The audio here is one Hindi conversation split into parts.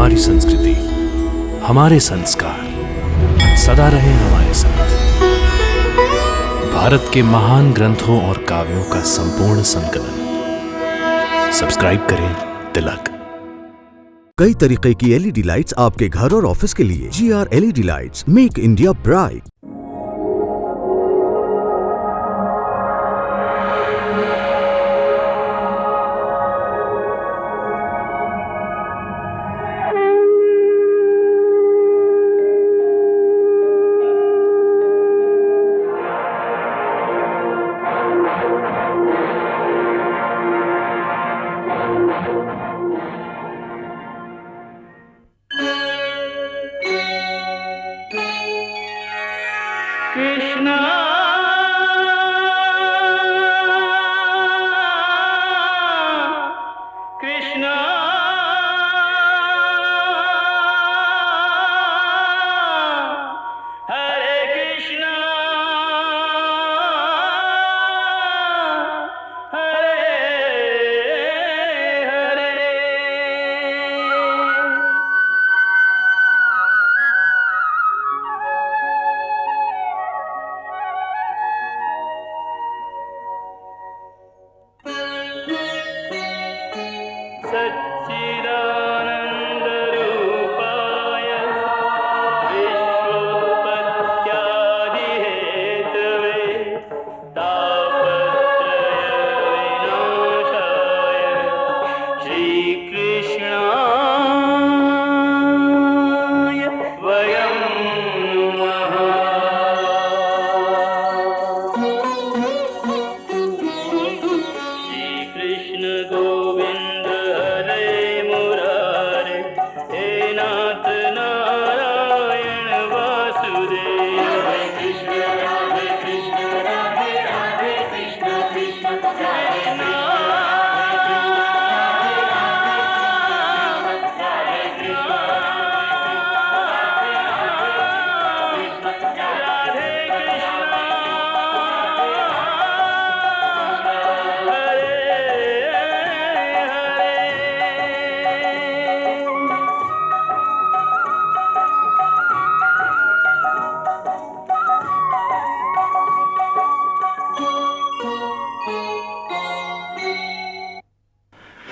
हमारी संस्कृति, हमारे संस्कार सदा रहे हमारे साथ। भारत के महान ग्रंथों और काव्यों का संपूर्ण संकलन। सब्सक्राइब करें तिलक। कई तरीके की एलईडी लाइट्स आपके घर और ऑफिस के लिए। GR LED lights, make India bright. Krishna Krishna Hare Krishna Hare Hare. सच्चिदानन्दरूपाय विश्वोत्पत्त्यादिहेतवे तापत्रयविनाशाय श्रीकृष्णाय वयं नमः। श्रीकृष्ण गोविन्द हरे मुरारे, हे नाथ नारायण वासुदेव। हरे कृष्ण राधे राधे कृष्ण कृष्ण कृष्ण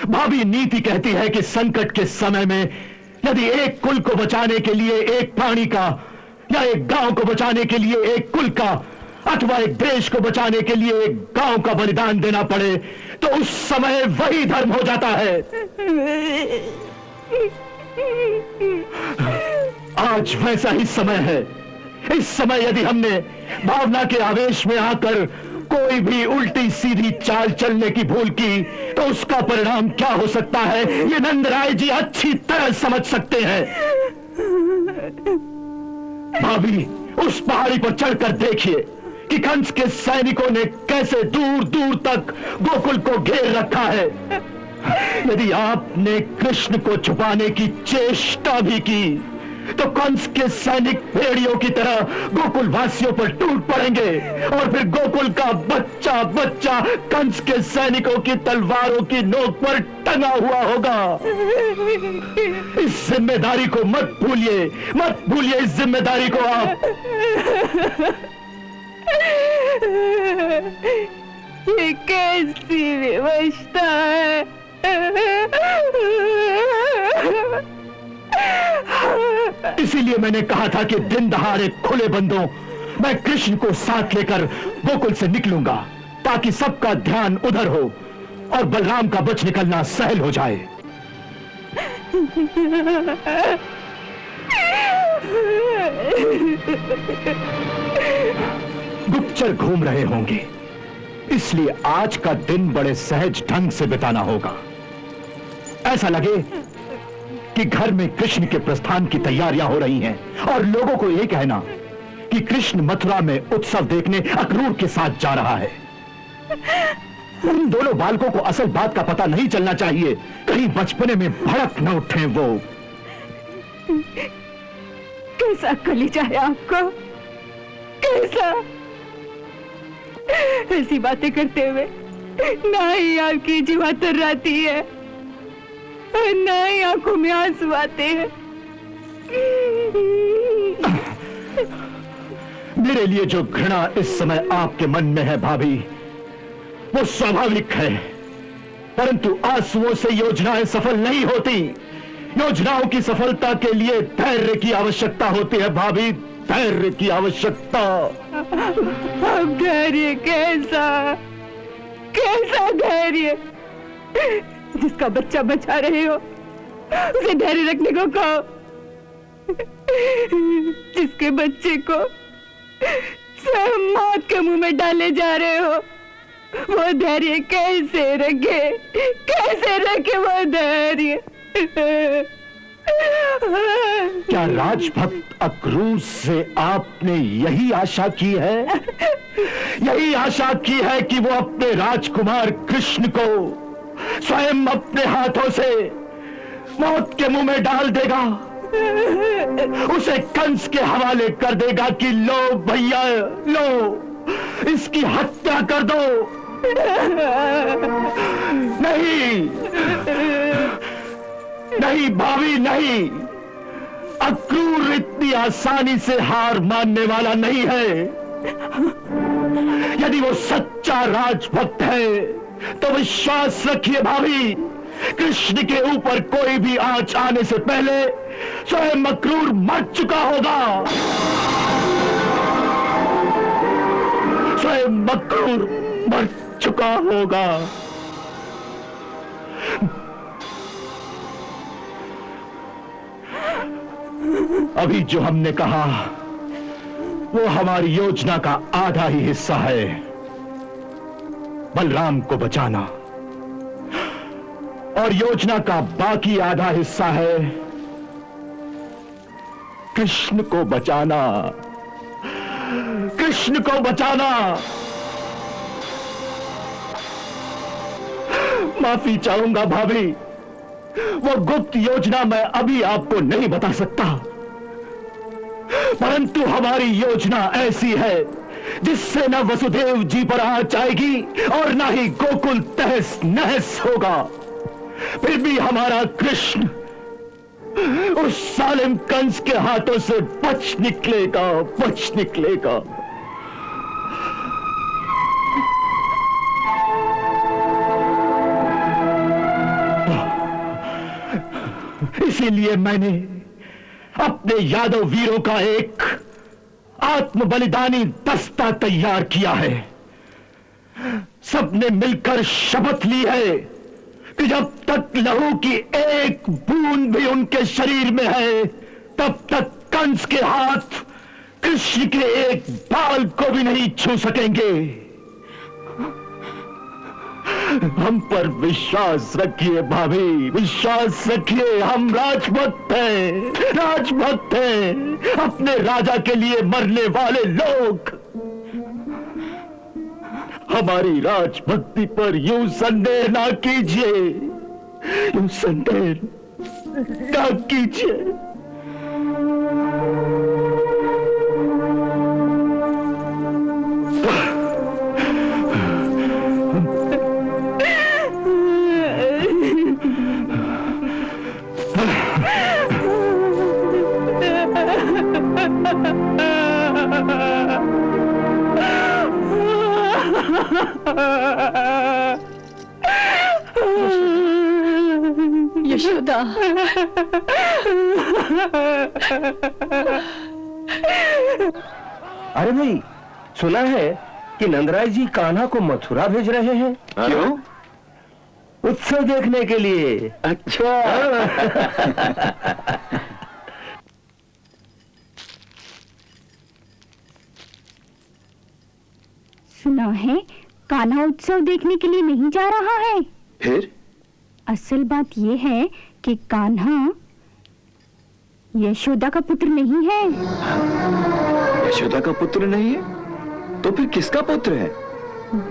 भावी नीति कहती है कि संकट के समय में यदि एक कुल को बचाने के लिए एक प्राणी का, या एक गांव को बचाने के लिए एक कुल का, अथवा एक देश को बचाने के लिए एक गांव का बलिदान देना पड़े तो उस समय वही धर्म हो जाता है। आज वैसा ही समय है। इस समय यदि हमने भावना के आवेश में आकर कोई भी उल्टी सीधी चाल चलने की भूल की तो उसका परिणाम क्या हो सकता है ये नंदराय जी अच्छी तरह समझ सकते हैं। भाभी, उस पहाड़ी पर चढ़कर देखिए कि कंस के सैनिकों ने कैसे दूर दूर तक गोकुल को घेर रखा है। यदि आपने कृष्ण को छुपाने की चेष्टा भी की तो कंस के सैनिक भेड़ियों की तरह गोकुल वासियों पर टूट पड़ेंगे और फिर गोकुल का बच्चा बच्चा कंस के सैनिकों की तलवारों की नोक पर टंगा हुआ होगा। इस जिम्मेदारी को मत भूलिए इस जिम्मेदारी को आप। ये कैसी व्यवस्था है? इसीलिए मैंने कहा था कि दिन दहाड़े खुले बंदों मैं कृष्ण को साथ लेकर गोकुल से निकलूंगा ताकि सबका ध्यान उधर हो और बलराम का बच निकलना सहल हो जाए। गुप्तचर घूम रहे होंगे, इसलिए आज का दिन बड़े सहज ढंग से बिताना होगा। ऐसा लगे कि घर में कृष्ण के प्रस्थान की तैयारियां हो रही हैं और लोगों को यह कहना कि कृष्ण मथुरा में उत्सव देखने अक्रूर के साथ जा रहा है। उन दोनों बालकों को असल बात का पता नहीं चलना चाहिए, कहीं बचपने में भड़क न उठे वो। कैसा कलीजा है आपका? कैसा? ऐसी बातें करते हुए ना ही आपकी जीवा तर्राती है और ना ही आंखों में आंसू आते हैं। मेरे लिए जो घृणा इस समय आपके मन में है भाभी, वो स्वाभाविक है, परंतु आंसुओं से योजनाएं सफल नहीं होती। योजनाओं की सफलता के लिए धैर्य की आवश्यकता होती है भाभी, धैर्य की आवश्यकता। अब धैर्य कैसा, कैसा धैर्य? जिसका बच्चा बचा रहे हो उसे धैर्य रखने को कहो। जिसके बच्चे को स्वयं मौत के मुंह में डाले जा रहे हो, वो धैर्य कैसे रखे, कैसे रखे वो धैर्य? क्या राजभक्त अक्रूर से आपने यही आशा की है? यही आशा की है कि वो अपने राजकुमार कृष्ण को स्वयं अपने हाथों से मौत के मुंह में डाल देगा, उसे कंस के हवाले कर देगा कि लो भैया लो, इसकी हत्या कर दो? नहीं नहीं भाभी, नहीं। अक्रूर इतनी आसानी से हार मानने वाला नहीं है। यदि वो सच्चा राजभक्त है तो विश्वास रखिए भाभी, कृष्ण के ऊपर कोई भी आंच आने से पहले स्वयं अक्रूर मर चुका होगा। स्वयं अक्रूर मर चुका होगा। अभी जो हमने कहा वो हमारी योजना का आधा ही हिस्सा है, बलराम को बचाना, और योजना का बाकी आधा हिस्सा है कृष्ण को बचाना, कृष्ण को बचाना। माफी चाहूंगा भाभी, वो गुप्त योजना मैं अभी आपको नहीं बता सकता, परंतु हमारी योजना ऐसी है जिससे न वसुदेव जी पर आंच आएगी और न ही गोकुल तहस नहस होगा। फिर भी हमारा कृष्ण उस सालिम कंस के हाथों से बच निकलेगा, बच निकलेगा। इसीलिए मैंने अपने यादव वीरों का एक आत्म बलिदानी दस्ता तैयार किया है। सबने मिलकर शपथ ली है कि जब तक लहू की एक बूंद भी उनके शरीर में है, तब तक कंस के हाथ कृष्ण के एक बाल को भी नहीं छू सकेंगे। हम पर विश्वास रखिए भाभी, विश्वास रखिए। हम राजभक्त हैं, राजभक्त हैं, अपने राजा के लिए मरने वाले लोग। हमारी राजभक्ति पर यूं संदेह ना कीजिए, यूं संदेह ना कीजिए। यशोदा, अरे भाई, सुना है कि नंदराय जी कान्हा को मथुरा भेज रहे हैं। क्यों? उत्सव देखने के लिए। अच्छा। सुना है कान्हा उत्सव देखने के लिए नहीं जा रहा है। फिर? असल बात यह है कि कान्हा यशोदा का पुत्र नहीं है। यशोदा का पुत्र नहीं है तो फिर किसका पुत्र है?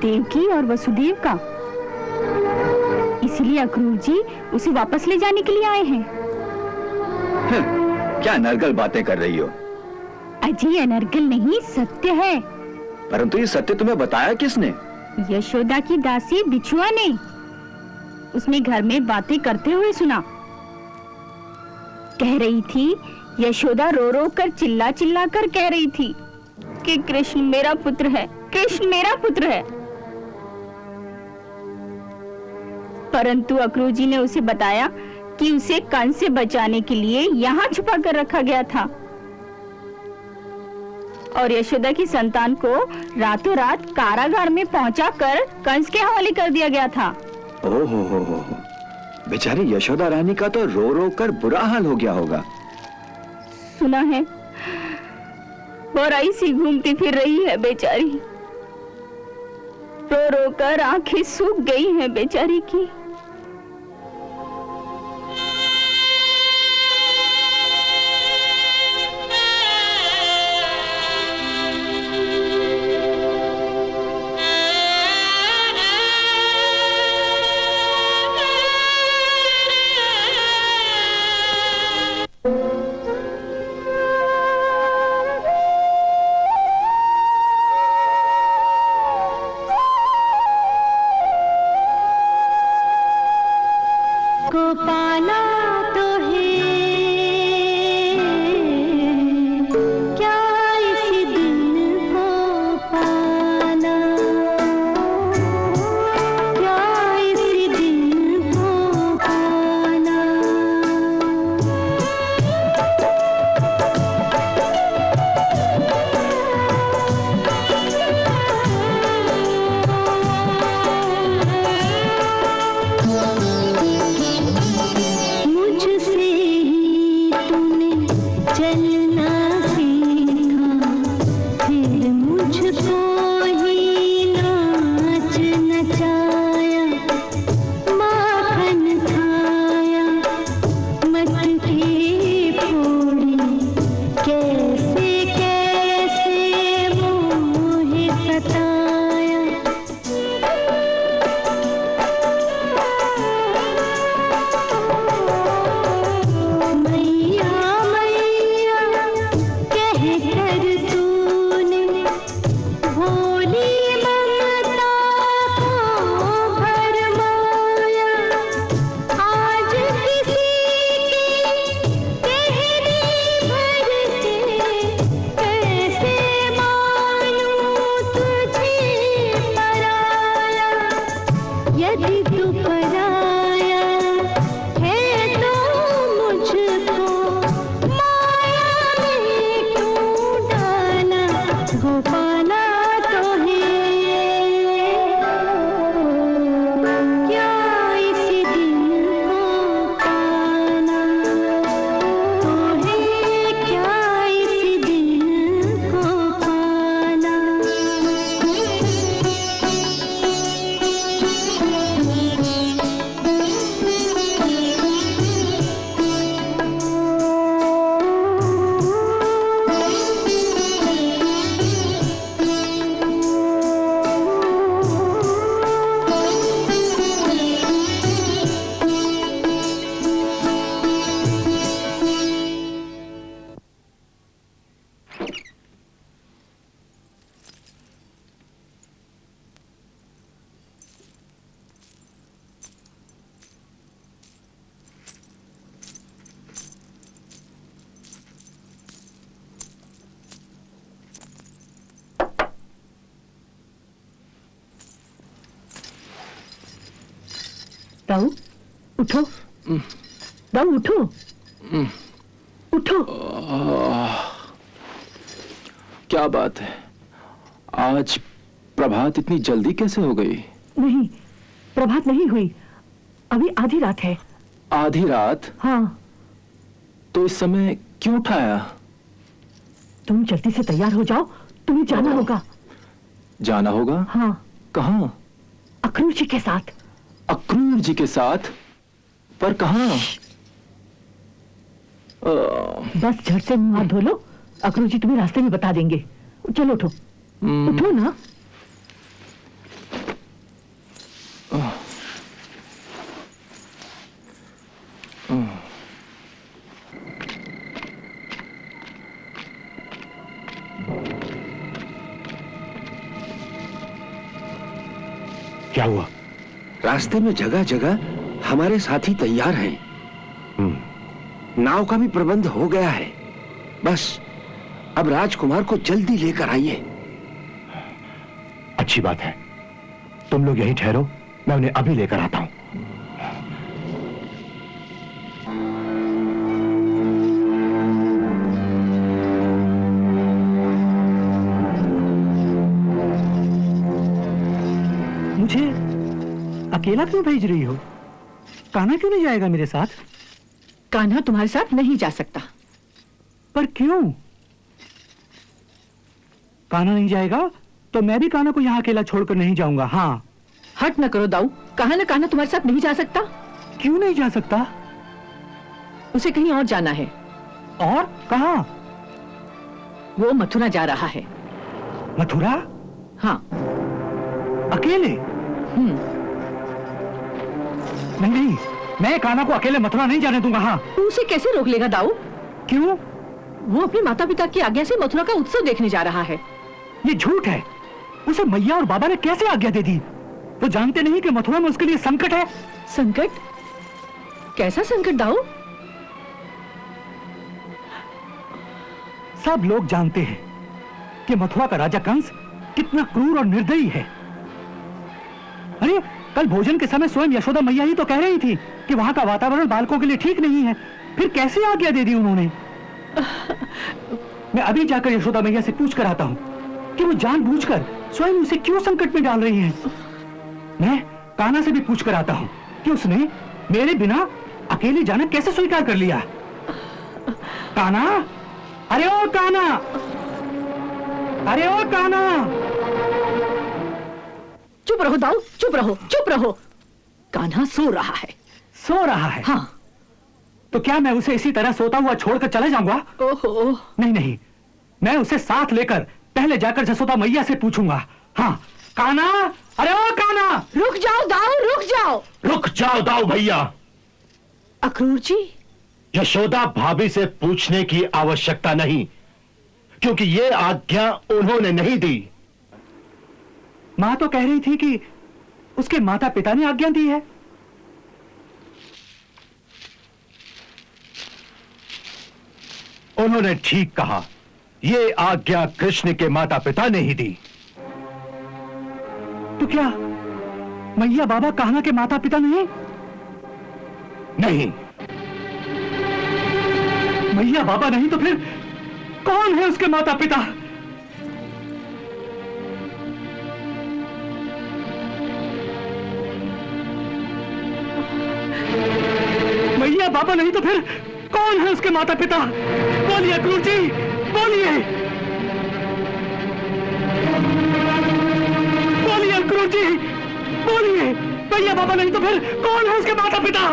देवकी और वसुदेव का। इसलिए अक्रूर जी उसे वापस ले जाने के लिए आए हैं। क्या नरगल बातें कर रही हो? अजय अनर्गल नहीं, सत्य है। परंतु ये सत्य तुम्हें बताया किसने? यशोदा की दासी बिछुआ ने। उसने घर में बातें करते हुए सुना। कह रही थी, यशोदा रो रो कर चिल्ला चिल्ला कर कह रही थी कि कृष्ण मेरा पुत्र है, कृष्ण मेरा पुत्र है। परंतु अक्रूर जी ने उसे बताया कि उसे कंस से बचाने के लिए यहाँ छुपा कर रखा गया था और यशोदा की संतान को रातों रात कारागार में पहुंचाकर कंस के हवाले कर दिया गया था। ओहो, बेचारी यशोदा रानी का तो रो रो कर बुरा हाल हो गया होगा। सुना है बोराई सी घूमती फिर रही है बेचारी, रो रो कर आंखें सूख गई हैं बेचारी की। दाऊ उठो, दाऊ उठो, उठो। क्या बात है, आज प्रभात इतनी जल्दी कैसे हो गई? नहीं, प्रभात नहीं हुई, अभी आधी रात है। आधी रात? हाँ। तो इस समय क्यों उठाया? तुम जल्दी से तैयार हो जाओ, तुम्हें जाना होगा। जाना होगा? हाँ। कहाँ? अक्रूर जी के साथ। अक्रूर जी के साथ? पर कहाँ? बस झट से मुंह हाथ धो लो, अक्रूर जी तुम्हें रास्ते में बता देंगे। चलो उठो, उठो ना। क्या हुआ? रास्ते में जगह जगह हमारे साथी तैयार हैं। नाव का भी प्रबंध हो गया है। बस अब राजकुमार को जल्दी लेकर आइए। अच्छी बात है, तुम लोग यहीं ठहरो, मैं उन्हें अभी लेकर आता हूं। मुझे अकेला क्यों भेज रही हो? कान्हा क्यों नहीं जाएगा मेरे साथ? कान्हा तुम्हारे साथ नहीं जा सकता। पर क्यों? कान्हा नहीं जाएगा तो मैं भी कान्हा को यहाँ अकेला छोड़कर नहीं जाऊंगा। हाँ, हट न करो दाऊ, कहा ना कान्हा तुम्हारे साथ नहीं जा सकता। क्यों नहीं जा सकता? उसे कहीं और जाना है। और कहाँ? वो मथुरा जा रहा है। मथुरा? हाँ। अकेले? नहीं नहीं, मैं कान्हा को अकेले मथुरा नहीं जाने दूंगा। हाँ। तू उसे कैसे रोक लेगा दाऊ? क्यों? वो अपने माता पिता की आज्ञा से मथुरा का उत्सव देखने जा रहा है। ये झूठ है। उसे मैया और बाबा ने कैसे आज्ञा दे दी? वो जानते नहीं कि मथुरा में उसके लिए संकट है। संकट? कैसा संकट दाऊ? सब लोग जानते हैं कि मथुरा का राजा कंस कितना क्रूर और निर्दयी है। अरे कल भोजन के समय स्वयं यशोदा मैया ही तो कह रही थी कि वहां का वातावरण बालकों के लिए ठीक नहीं है। फिर कैसे आज्ञा दे दी उन्होंने? मैं अभी जाकर यशोदा मैया से पूछ कर आता हूं कि वो जानबूझकर स्वयं उसे क्यों संकट में डाल रही हैं। मैं कान्हा से भी पूछ कर आता हूं कि उसने मेरे बिना अकेले जाना कैसे स्वीकार कर लिया। कान्हा, अरे ओ कान्हा, अरे ओ कान्हा। चुप रहो दाऊ, चुप रहो, चुप रहो। कान्हा सो रहा है। सो रहा है? हाँ। तो क्या मैं उसे इसी तरह सोता हुआ छोड़कर चला जाऊंगा? ओहो। नहीं नहीं, मैं उसे साथ लेकर पहले जाकर जसोदा मैया से पूछूंगा। हाँ, कान्हा, अरे ओ कान्हा। रुक जाओ दाऊ, रुक जाओ। रुक जाओ दाऊ भैया। अक्रूर जी, यशोदा भाभी से पूछने की आवश्यकता नहीं, क्योंकि ये आज्ञा उन्होंने नहीं दी। माँ तो कह रही थी कि उसके माता पिता ने आज्ञा दी है। उन्होंने ठीक कहा, ये आज्ञा कृष्ण के माता पिता ने ही दी। तो क्या मैया बाबा कान्हा के माता पिता नहीं? नहीं। मैया बाबा नहीं तो फिर कौन है उसके माता पिता? मैया बाबा नहीं तो फिर कौन है उसके माता पिता? बोलिए अक्रूर जी, बोलिए, बोलिए अक्रूर जी, बोलिए। मैया बाबा नहीं तो फिर कौन है उसके माता पिता?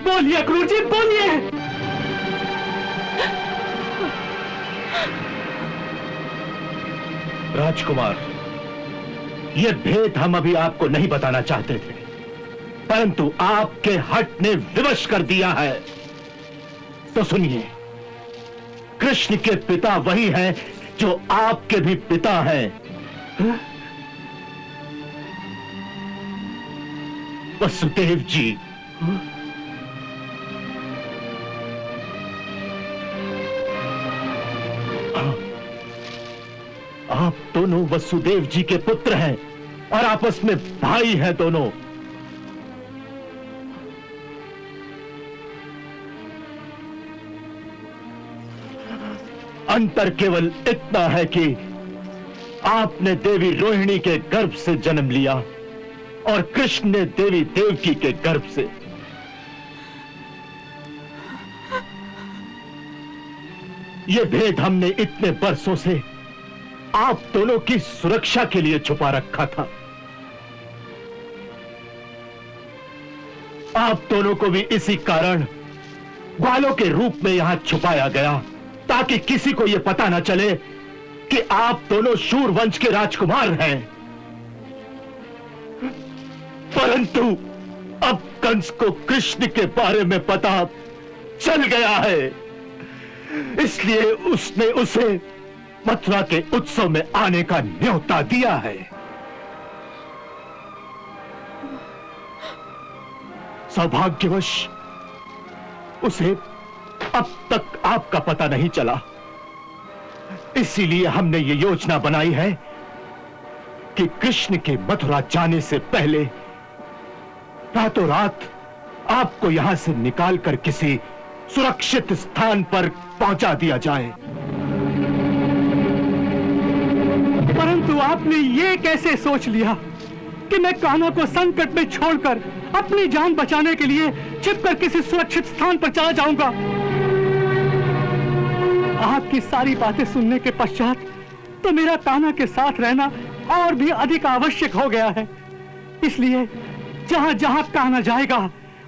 बोलिए अक्रूर जी, बोलिए। राजकुमार, ये भेद हम अभी आपको नहीं बताना चाहते थे, परंतु आपके हठ ने विवश कर दिया है। तो सुनिए, कृष्ण के पिता वही हैं जो आपके भी पिता हैं। वसुदेव जी। आप दोनों वसुदेव जी के पुत्र हैं और आपस में भाई हैं दोनों। अंतर केवल इतना है कि आपने देवी रोहिणी के गर्भ से जन्म लिया और कृष्ण ने देवी देवकी के गर्भ से। यह भेद हमने इतने बरसों से आप दोनों की सुरक्षा के लिए छुपा रखा था। आप दोनों को भी इसी कारण ग्वालों के रूप में यहां छुपाया गया, ताकि किसी को यह पता न चले कि आप दोनों शूर वंश के राजकुमार हैं। परंतु अब कंस को कृष्ण के बारे में पता चल गया है, इसलिए उसने उसे मथुरा के उत्सव में आने का न्योता दिया है। सौभाग्यवश उसे अब तक आपका पता नहीं चला। इसीलिए हमने ये योजना बनाई है कि कृष्ण के मथुरा जाने से पहले रातों रात आपको यहां से निकालकर किसी सुरक्षित स्थान पर पहुंचा दिया जाए। परंतु आपने ये कैसे सोच लिया कि मैं कान्हा को संकट में छोड़कर अपनी जान बचाने के लिए छिपकर किसी सुरक्षित स्थान पर चला जाऊंगा? आपकी सारी बातें सुनने के पश्चात तो मेरा कान्हा के साथ रहना और भी अधिक आवश्यक हो गया है। इसलिए जहां जहां कान्हा जाएगा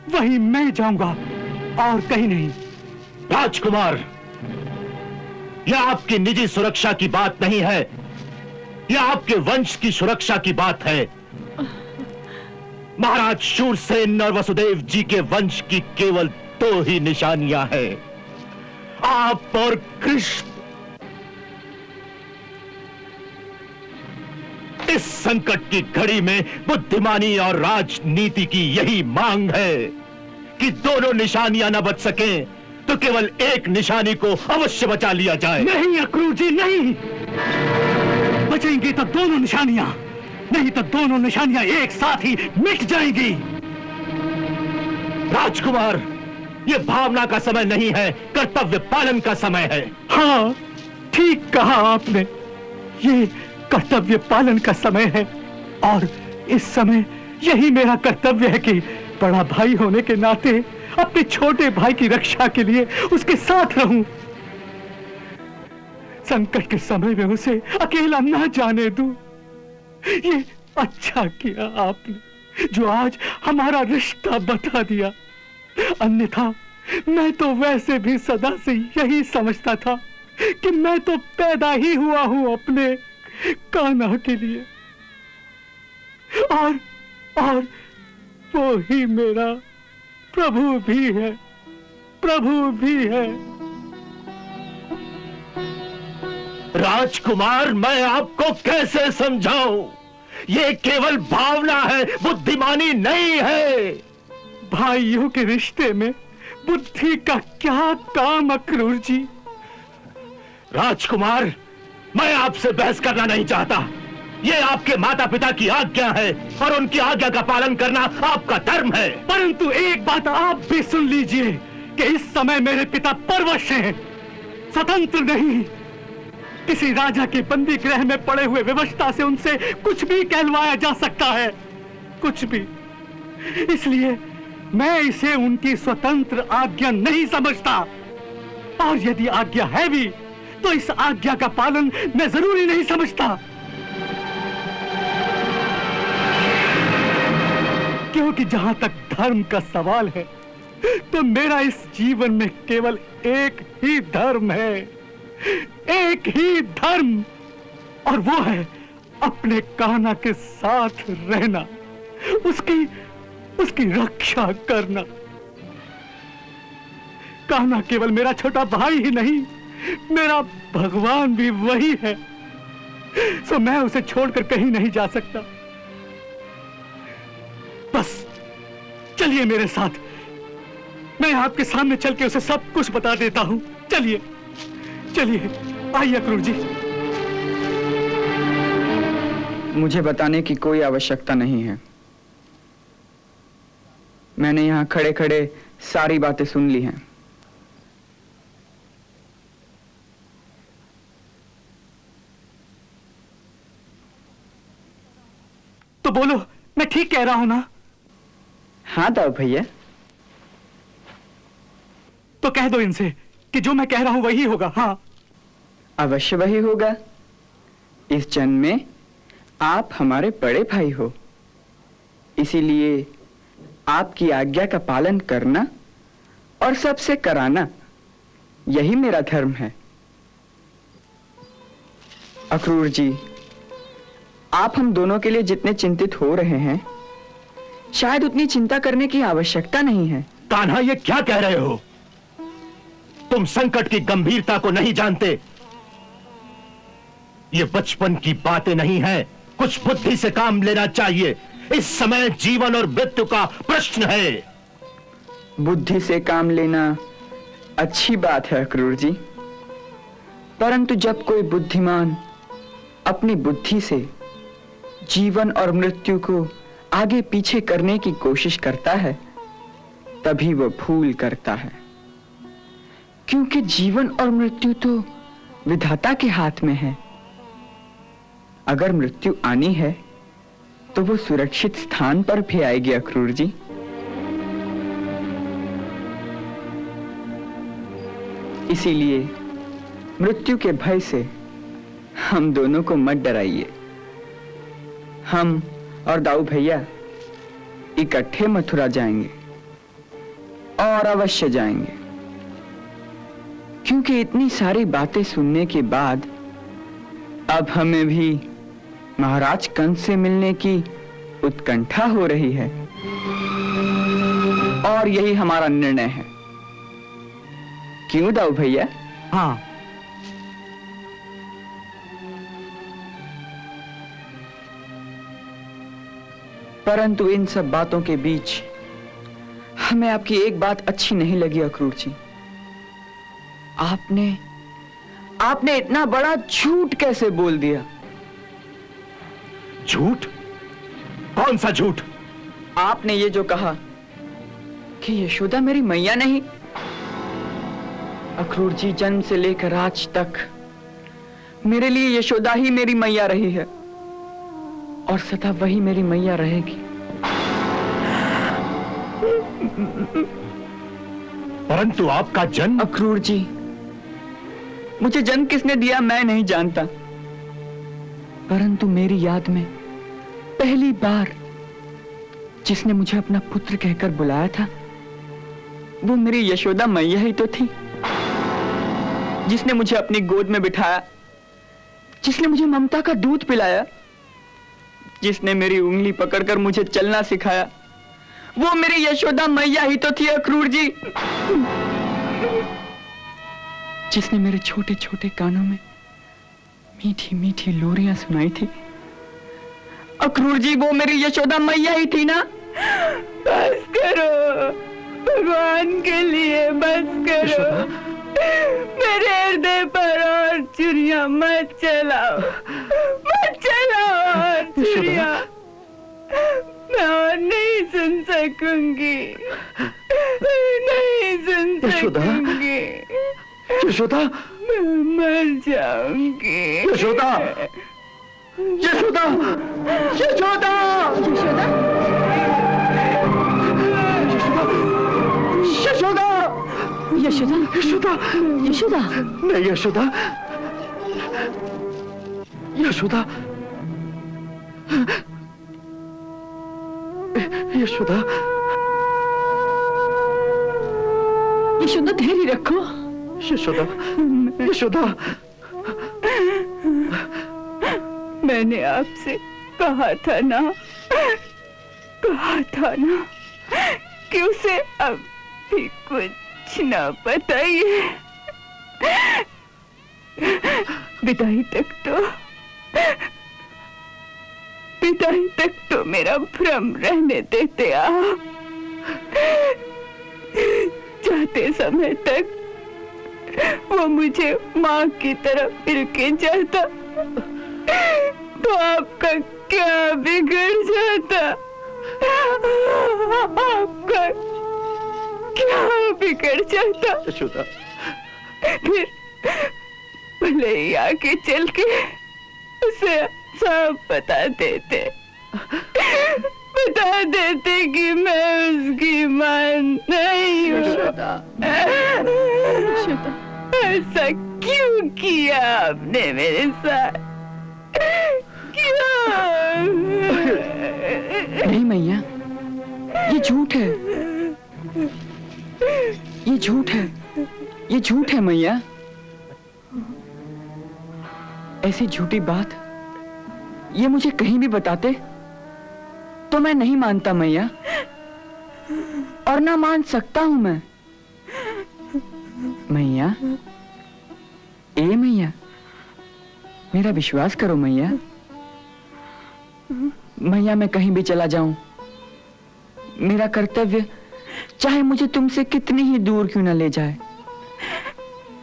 वहीं मैं जाऊंगा और कहीं नहीं। राजकुमार, यह आपकी निजी सुरक्षा की बात नहीं है, यह आपके वंश की सुरक्षा की बात है। महाराज शूरसेन और वसुदेव जी के वंश की केवल 2 ही निशानियां हैं, आप और कृष्ण। इस संकट की घड़ी में बुद्धिमानी और राजनीति की यही मांग है कि दोनों निशानियां न बच सकें तो केवल एक निशानी को अवश्य बचा लिया जाए। नहीं अक्रूर जी, नहीं। बचेंगी तो दोनों निशानियां, नहीं तो दोनों निशानियां एक साथ ही मिट जाएंगी। राजकुमार, ये भावना का समय नहीं है, कर्तव्य पालन का समय है। हाँ, ठीक कहा आपने, ये कर्तव्य पालन का समय है और इस समय यही मेरा कर्तव्य है कि बड़ा भाई होने के नाते अपने छोटे भाई की रक्षा के लिए उसके साथ रहूं। संकट के समय में उसे अकेला ना जाने दूं। ये अच्छा किया आपने जो आज हमारा रिश्ता बता दिया, अन्यथा मैं तो वैसे भी सदा से यही समझता था कि मैं तो पैदा ही हुआ हूं अपने कान्हा के लिए और वो ही मेरा प्रभु भी है, प्रभु भी है। राजकुमार, मैं आपको कैसे समझाऊं? ये केवल भावना है, बुद्धिमानी नहीं है। भाइयों के रिश्ते में बुद्धि का क्या काम अक्रूर जी? राजकुमार, मैं आपसे बहस करना नहीं चाहता। ये आपके माता पिता की आज्ञा है और उनकी आज्ञा का पालन करना आपका धर्म है। परंतु एक बात आप भी सुन लीजिए कि इस समय मेरे पिता परवश हैं, स्वतंत्र नहीं। किसी राजा के बंदी गृह में पड़े हुए विवशता से उनसे कुछ भी कहलवाया जा सकता है, कुछ भी। इसलिए मैं इसे उनकी स्वतंत्र आज्ञा नहीं समझता, और यदि आज्ञा है भी तो इस आज्ञा का पालन मैं जरूरी नहीं समझता। क्योंकि जहां तक धर्म का सवाल है तो मेरा इस जीवन में केवल एक ही धर्म है, एक ही धर्म, और वो है अपने कान्हा के साथ रहना, उसकी रक्षा करना। कान्हा केवल मेरा छोटा भाई ही नहीं, मेरा भगवान भी वही है। सो मैं उसे छोड़कर कहीं नहीं जा सकता। बस चलिए मेरे साथ, मैं आपके सामने चल के उसे सब कुछ बता देता हूं। चलिए चलिए, आइए अक्रूर जी। मुझे बताने की कोई आवश्यकता नहीं है। मैंने यहां खड़े खड़े सारी बातें सुन ली हैं। तो बोलो, मैं ठीक कह रहा हूं ना? हाँ दाऊ भैया। तो कह दो इनसे कि जो मैं कह रहा हूं वही होगा। हाँ, अवश्य वही होगा। इस जन्म में आप हमारे बड़े भाई हो, इसीलिए आपकी आज्ञा का पालन करना और सबसे कराना, यही मेरा धर्म है। अक्रूर जी, आप हम दोनों के लिए जितने चिंतित हो रहे हैं, शायद उतनी चिंता करने की आवश्यकता नहीं है। कान्हा, ये क्या कह रहे हो? तुम संकट की गंभीरता को नहीं जानते। ये बचपन की बातें नहीं है, कुछ बुद्धि से काम लेना चाहिए। इस समय जीवन और मृत्यु का प्रश्न है। बुद्धि से काम लेना अच्छी बात है अक्रूर जी, परंतु जब कोई बुद्धिमान अपनी बुद्धि से जीवन और मृत्यु को आगे पीछे करने की कोशिश करता है, तभी वह भूल करता है। क्योंकि जीवन और मृत्यु तो विधाता के हाथ में है। अगर मृत्यु आनी है तो वो सुरक्षित स्थान पर भी आएगी अक्रूर जी। इसीलिए मृत्यु के भय से हम दोनों को मत डराइए। हम और दाऊ भैया इकट्ठे मथुरा जाएंगे और अवश्य जाएंगे, क्योंकि इतनी सारी बातें सुनने के बाद अब हमें भी महाराज कंस से मिलने की उत्कंठा हो रही है और यही हमारा निर्णय है। क्यों दाऊ भैया? हाँ, परंतु इन सब बातों के बीच हमें आपकी एक बात अच्छी नहीं लगी अक्रूर जी। आपने इतना बड़ा झूठ कैसे बोल दिया? झूठ? कौन सा झूठ? आपने ये जो कहा कि यशोदा मेरी मैया नहीं। अक्रूर जी, जन्म से लेकर आज तक मेरे लिए यशोदा ही मेरी मैया रही है और सदा वही मेरी मैया रहेगी। परंतु आपका जन्म? अक्रूर जी, मुझे जन्म किसने दिया मैं नहीं जानता, परंतु मेरी याद में पहली बार जिसने मुझे अपना पुत्र कहकर बुलाया था वो मेरी यशोदा मैया ही तो थी। जिसने मुझे अपनी गोद में बिठाया, जिसने मुझे ममता का दूध पिलाया, जिसने मेरी उंगली पकड़कर मुझे चलना सिखाया, वो मेरी यशोदा मैया ही तो थी अक्रूर जी। जिसने मेरे छोटे छोटे कानों में मीठी मीठी लोरियां सुनाई थी, अक्रूर जी वो मेरी यशोदा मैया ही थी ना। बस करो, भगवान के लिए बस करो। मेरे हृदय पर और चुरियां मत चलाओ, मत चलाओ और चुरियां। मैं और नहीं सुन सकूंगी, नहीं सुन सकूंगी। यशोदा, मैं मर जाऊंगी। यशोदा, यशोदा, यशोदा, यशोदा, यशोदा, यशोदा, यशोदा, यशोदा, नहीं यशोदा, यशोदा, यशोदा, यशोदा धैर्य रखो। यशोदा, यशोदा, मैंने आपसे कहा था ना कि उसे अब भी कुछ न बताइए। विदाई तक तो मेरा भ्रम रहने देते आप। जाते समय तक वो मुझे माँ की तरफ मिल के जाता तो आपका क्या बिगड़ जाता? आपका क्या बिगड़ जाता? यशोदा, फिर भले ही आके चल के उसे सब बता देते कि मैं उसकी मां नहीं हूँ। ऐसा क्यों किया आपने मेरे साथ? क्यों? नहीं मैया, ये झूठ है, ये झूठ है, ये झूठ है मैया। ऐसी झूठी बात ये मुझे कहीं भी बताते तो मैं नहीं मानता मैया, और ना मान सकता हूं मैं। मैया, ए मैया, मेरा विश्वास करो मैया। मैया, मैं कहीं भी चला जाऊं, मेरा कर्तव्य चाहे मुझे तुमसे कितनी ही दूर क्यों न ले जाए,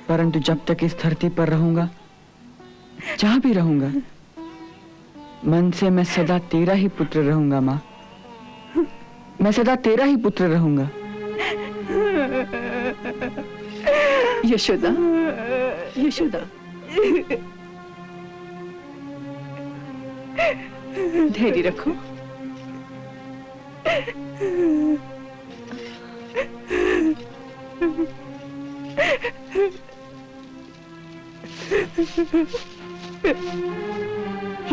परंतु जब तक इस धरती पर रहूंगा, जहां भी रहूंगा, मन से मैं सदा तेरा ही पुत्र रहूंगा माँ। मैं सदा तेरा ही पुत्र रहूंगा। यशोदा, यशोदा, धैर्य रखो।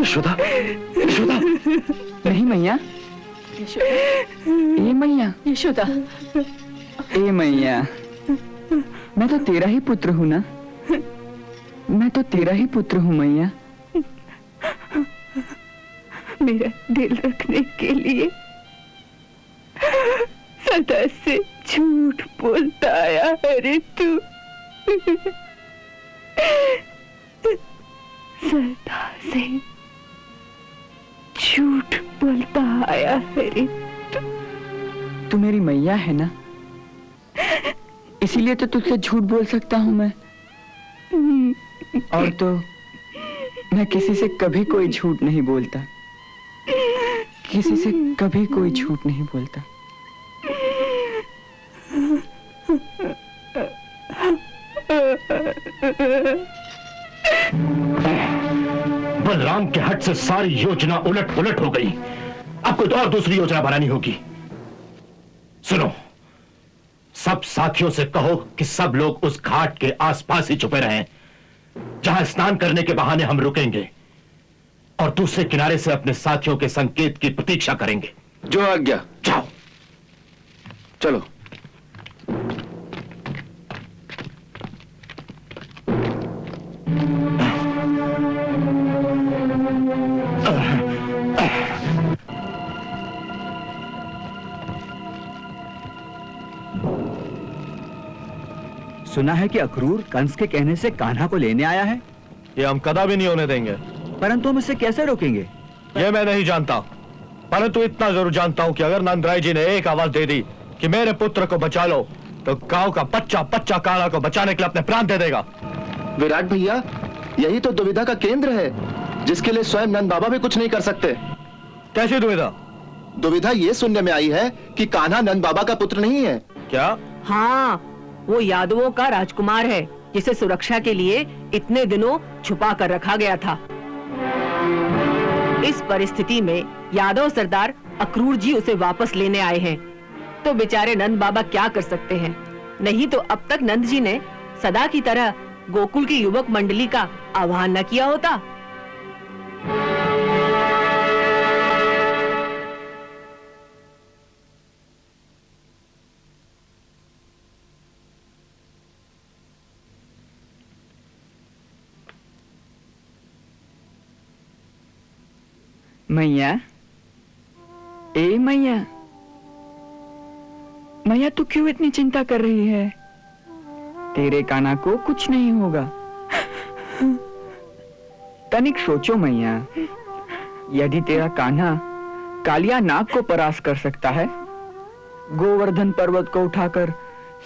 यशोदा, यशोदा। नहीं मैया, ए मैया, यशोदा, ए मैया, मैं तो तेरा ही पुत्र हूं ना। मैं तो तेरा ही पुत्र हूं मैया। मेरा दिल रखने के लिए सदा से झूठ बोलता आया है रे तू। सदा से झूठ बोलता आया है रे तू मेरी मैया है ना, इसीलिए तो तुझसे झूठ बोल सकता हूं मैं। और तो मैं किसी से कभी कोई झूठ नहीं बोलता, किसी से कभी कोई झूठ नहीं बोलता। बलराम के हट से सारी योजना उलट पुलट हो गई। अब कोई और दूसरी योजना बनानी होगी। सुनो, सब साथियों से कहो कि सब लोग उस घाट के आसपास ही छुपे रहें जहां स्नान करने के बहाने हम रुकेंगे, और दूसरे किनारे से अपने साथियों के संकेत की प्रतीक्षा करेंगे। जो आज्ञा। जाओ। चलो। सुना है कि अक्रूर कंस के कहने से कान्हा को लेने आया है। ये हम कदा भी नहीं होने देंगे। परंतु हम इसे कैसे रोकेंगे? ये मैं नहीं जानता, परंतु इतना जरूर जानता हूं कि अगर नंदराय जी ने एक आवाज दे दी कि मेरे पुत्र को बचा लो, तो गांव का बच्चा बच्चा कान्हा को बचाने के लिए अपने प्राण दे देगा। विराट भैया, यही तो दुविधा का केंद्र है, जिसके लिए स्वयं नंद बाबा भी कुछ नहीं कर सकते। कैसी दुविधा? दुविधा ये सुनने में आई है कि कान्हा नंद बाबा का पुत्र नहीं है। क्या? हाँ, वो यादवों का राजकुमार है, जिसे सुरक्षा के लिए इतने दिनों छुपा कर रखा गया था। इस परिस्थिति में यादव सरदार अक्रूर जी उसे वापस लेने आए हैं, तो बेचारे नंद बाबा क्या कर सकते हैं? नहीं तो अब तक नंद जी ने सदा की तरह गोकुल की युवक मंडली का आह्वान न किया होता। मैया, ए मैया, मैया तू क्यों इतनी चिंता कर रही है? तेरे कान्हा को कुछ नहीं होगा। तनिक सोचो मैया, यदि तेरा कान्हा कालिया नाग को परास्त कर सकता है, गोवर्धन पर्वत को उठाकर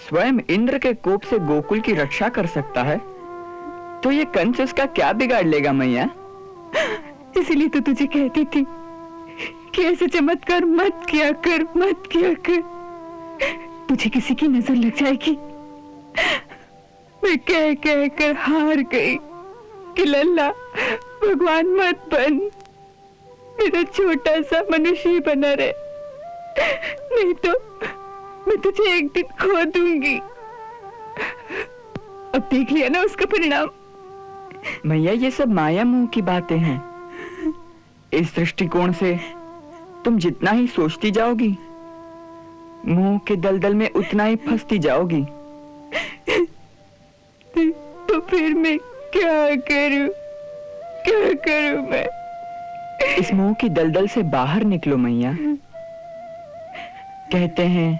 स्वयं इंद्र के कोप से गोकुल की रक्षा कर सकता है, तो ये कंस उसका क्या बिगाड़ लेगा मैया? इसीलिए तो तुझे कहती थी कि ऐसे चमत्कार मत किया कर, मत किया कर। तुझे किसी की नजर लग जाएगी। मैं कह कह कर हार गई कि लल्ला भगवान मत बन, मेरा छोटा सा मनुष्य ही बना रहे, नहीं तो मैं तुझे एक दिन खो दूंगी। अब देख लिया ना उसका परिणाम। मैया, ये सब माया मोह की बातें हैं। इस दृष्टिकोण से तुम जितना ही सोचती जाओगी, मोह के दलदल में उतना ही फंसती जाओगी। तो फिर मैं क्या करूं? क्या करूं मैं? इस मोह की दलदल से बाहर निकलो मैया। कहते हैं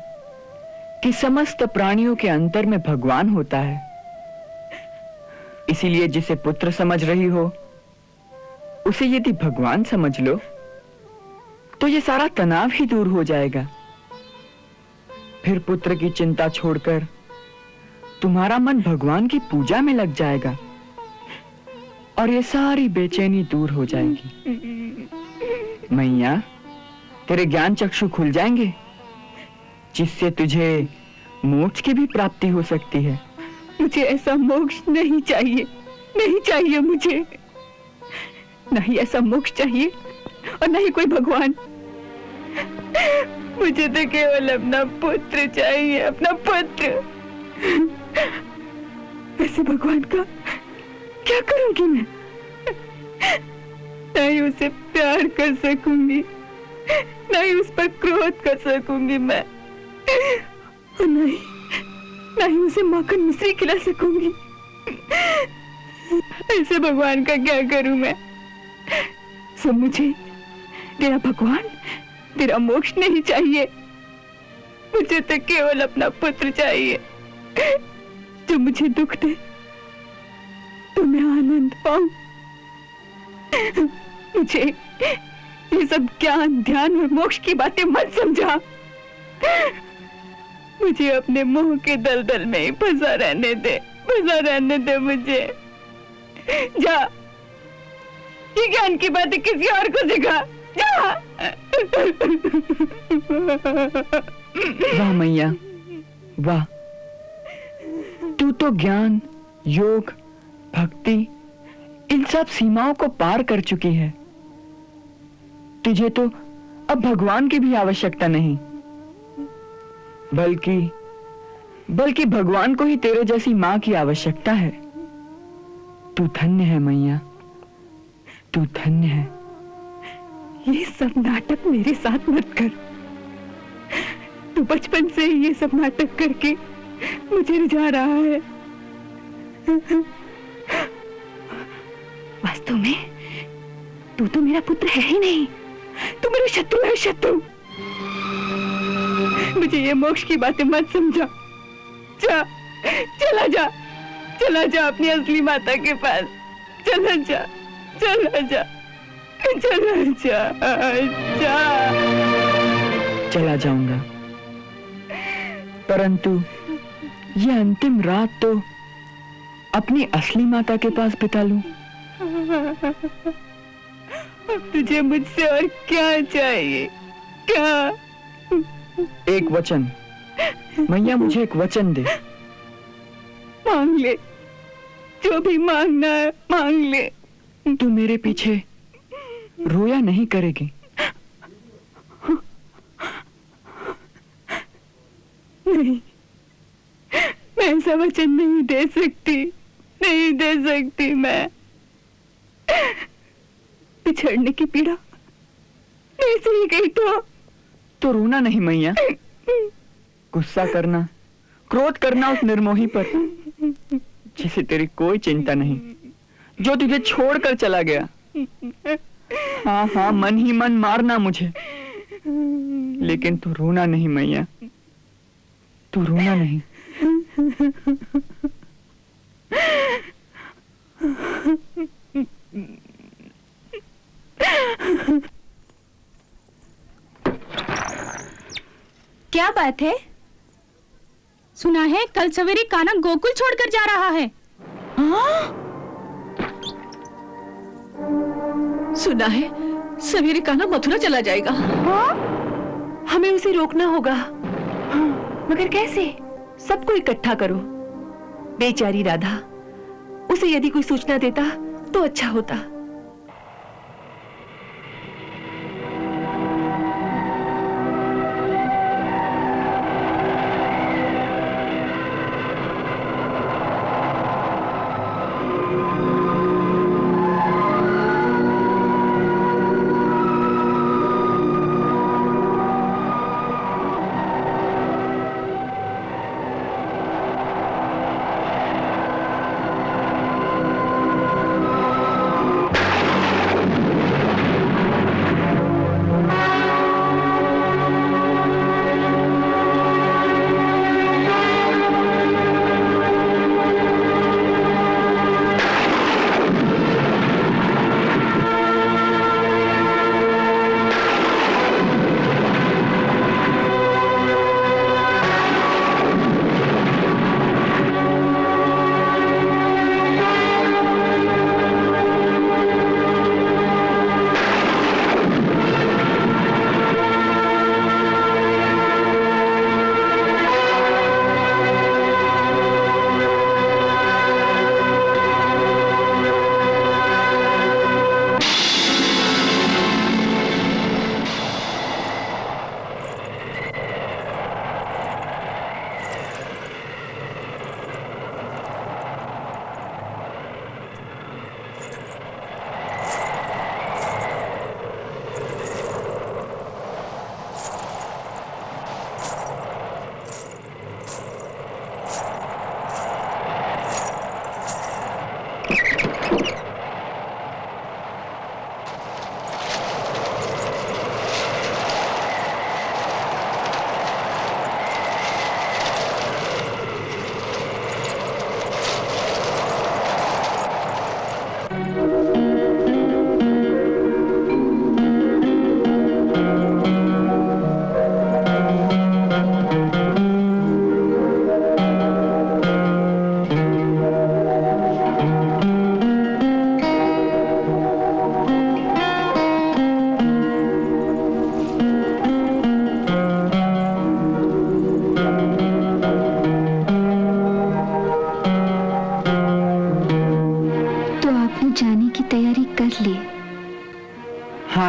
कि समस्त प्राणियों के अंतर में भगवान होता है, इसीलिए जिसे पुत्र समझ रही हो, उसे यदि भगवान समझ लो, तो ये सारा तनाव ही दूर हो जाएगा। फिर पुत्र की चिंता छोड़कर तुम्हारा मन भगवान की पूजा में लग जाएगा और ये सारी बेचैनी दूर हो जाएगी। मैया, तेरे ज्ञान चक्षु खुल जाएंगे, जिससे तुझे मोक्ष की भी प्राप्ति हो सकती है। मुझे ऐसा मोक्ष नहीं चाहिए, नहीं चाहिए मुझे। नहीं ऐसा मोक्ष चाहिए और नहीं कोई भगवान। मुझे तो केवल अपना पुत्र चाहिए, अपना पुत्र। ऐसे भगवान का क्या करूंगी मैं? नहीं उसे प्यार कर सकूंगी, नहीं उस पर क्रोध कर सकूंगी मैं, और नहीं उसे माखन मिश्री खिला सकूंगी। ऐसे भगवान का क्या करूं मैं? सो मुझे तेरा भगवान, तेरा मोक्ष नहीं चाहिए। मुझे तो केवल अपना पुत्र चाहिए, जो मुझे दुख दे तो मैं आनंद पाऊं। मुझे ये सब ज्ञान, ध्यान और मोक्ष की बातें मत समझा। मुझे अपने मोह के दलदल में ही फंसा रहने दे, फंसा रहने दे मुझे। जा, ये ज्ञान की बातें किसी और को सिखा। जा। वाह मैया, वाह, तू तो ज्ञान, योग, भक्ति, इन सब सीमाओं को पार कर चुकी है। तुझे तो अब भगवान की भी आवश्यकता नहीं, बल्कि भगवान को ही तेरे जैसी मां की आवश्यकता है। तू धन्य है मैया, तू धन्य है। ये सब नाटक मेरे साथ मत कर। तू बचपन से ही ये सब नाटक करके मुझे रिझा रहा है। वास्तव में तू तो मेरा पुत्र है ही नहीं, तू मेरा शत्रु है, शत्रु। मुझे ये मोक्ष की बातें मत समझा। जा, चला जा, चला जा अपनी असली माता के पास। चला जा, चला जा, चला जा, जा। चला जाऊंगा, परंतु ये अंतिम रात तो अपनी असली माता के पास बिता लूं। अब तुझे मुझसे और क्या चाहिए? क्या? एक वचन मैया, मुझे एक वचन दे। मांग ले, जो भी मांगना है मांग ले। तू मेरे पीछे रोया नहीं करेगी? नहीं, मैं ऐसा वचन नहीं दे सकती, नहीं दे सकती मैं। बिछड़ने की पीड़ा मैं से ही गई तो रोना नहीं मैया, गुस्सा करना, क्रोध करना उस निर्मोही पर जिसे तेरी कोई चिंता नहीं, जो तुझे छोड़कर चला गया। हाँ हाँ, मन ही मन मारना मुझे, लेकिन तू रोना नहीं मैया, तू रोना नहीं। क्या बात है? सुना है कल सवेरे कान्हा गोकुल छोड़कर जा रहा है। हाँ? सुना है सवेरे कान्हा मथुरा चला जाएगा। हाँ? हमें उसे रोकना होगा। मगर कैसे? सबको इकट्ठा करो। बेचारी राधा, उसे यदि कोई सूचना देता तो अच्छा होता।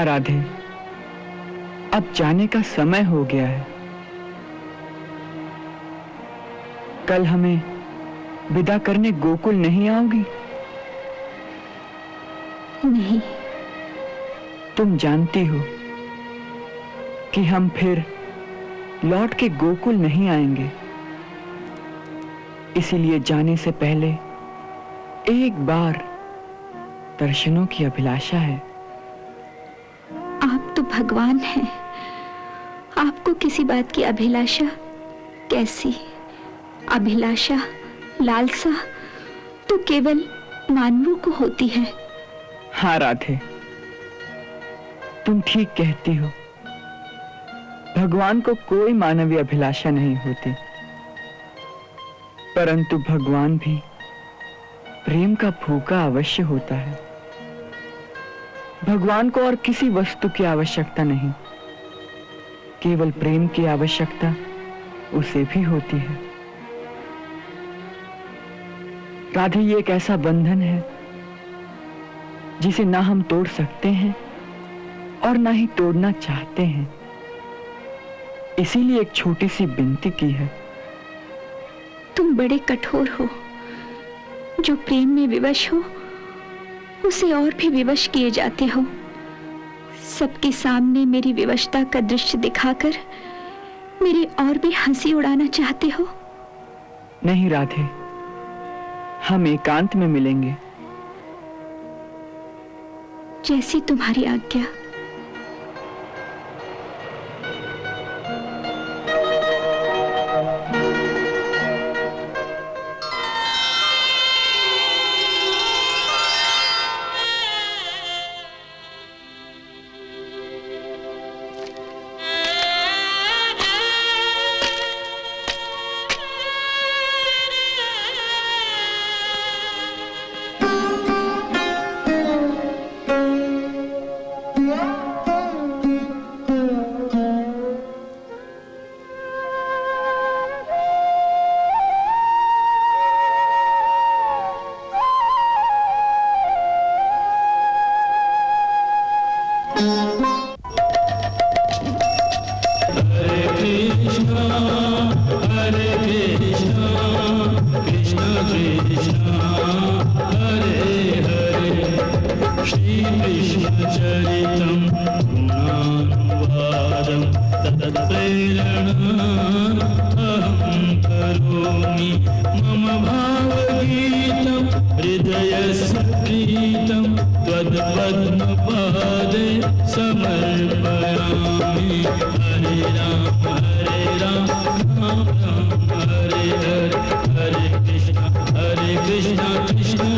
हाँ राधे, अब जाने का समय हो गया है। कल हमें विदा करने गोकुल नहीं आओगी? नहीं। तुम जानती हो कि हम फिर लौट के गोकुल नहीं आएंगे, इसीलिए जाने से पहले एक बार दर्शनों की अभिलाषा है। आप तो भगवान हैं, आपको किसी बात की अभिलाषा कैसी? अभिलाषा, लालसा तो केवल मानवों को होती है। हाँ राधे, तुम ठीक कहती हो। भगवान को कोई मानवीय अभिलाषा नहीं होती, परंतु भगवान भी प्रेम का भूखा अवश्य होता है। भगवान को और किसी वस्तु की आवश्यकता नहीं, केवल प्रेम की आवश्यकता उसे भी होती है। राधे, ये एक ऐसा बंधन है जिसे ना हम तोड़ सकते हैं और ना ही तोड़ना चाहते हैं। इसीलिए एक छोटी सी विनती की है। तुम बड़े कठोर हो। जो प्रेम में विवश हो उसे और भी विवश किए जाते हो। सबके सामने मेरी विवशता का दृश्य दिखाकर मेरी और भी हंसी उड़ाना चाहते हो। नहीं राधे, हम एकांत में मिलेंगे। जैसी तुम्हारी आज्ञा। Krishna Krishna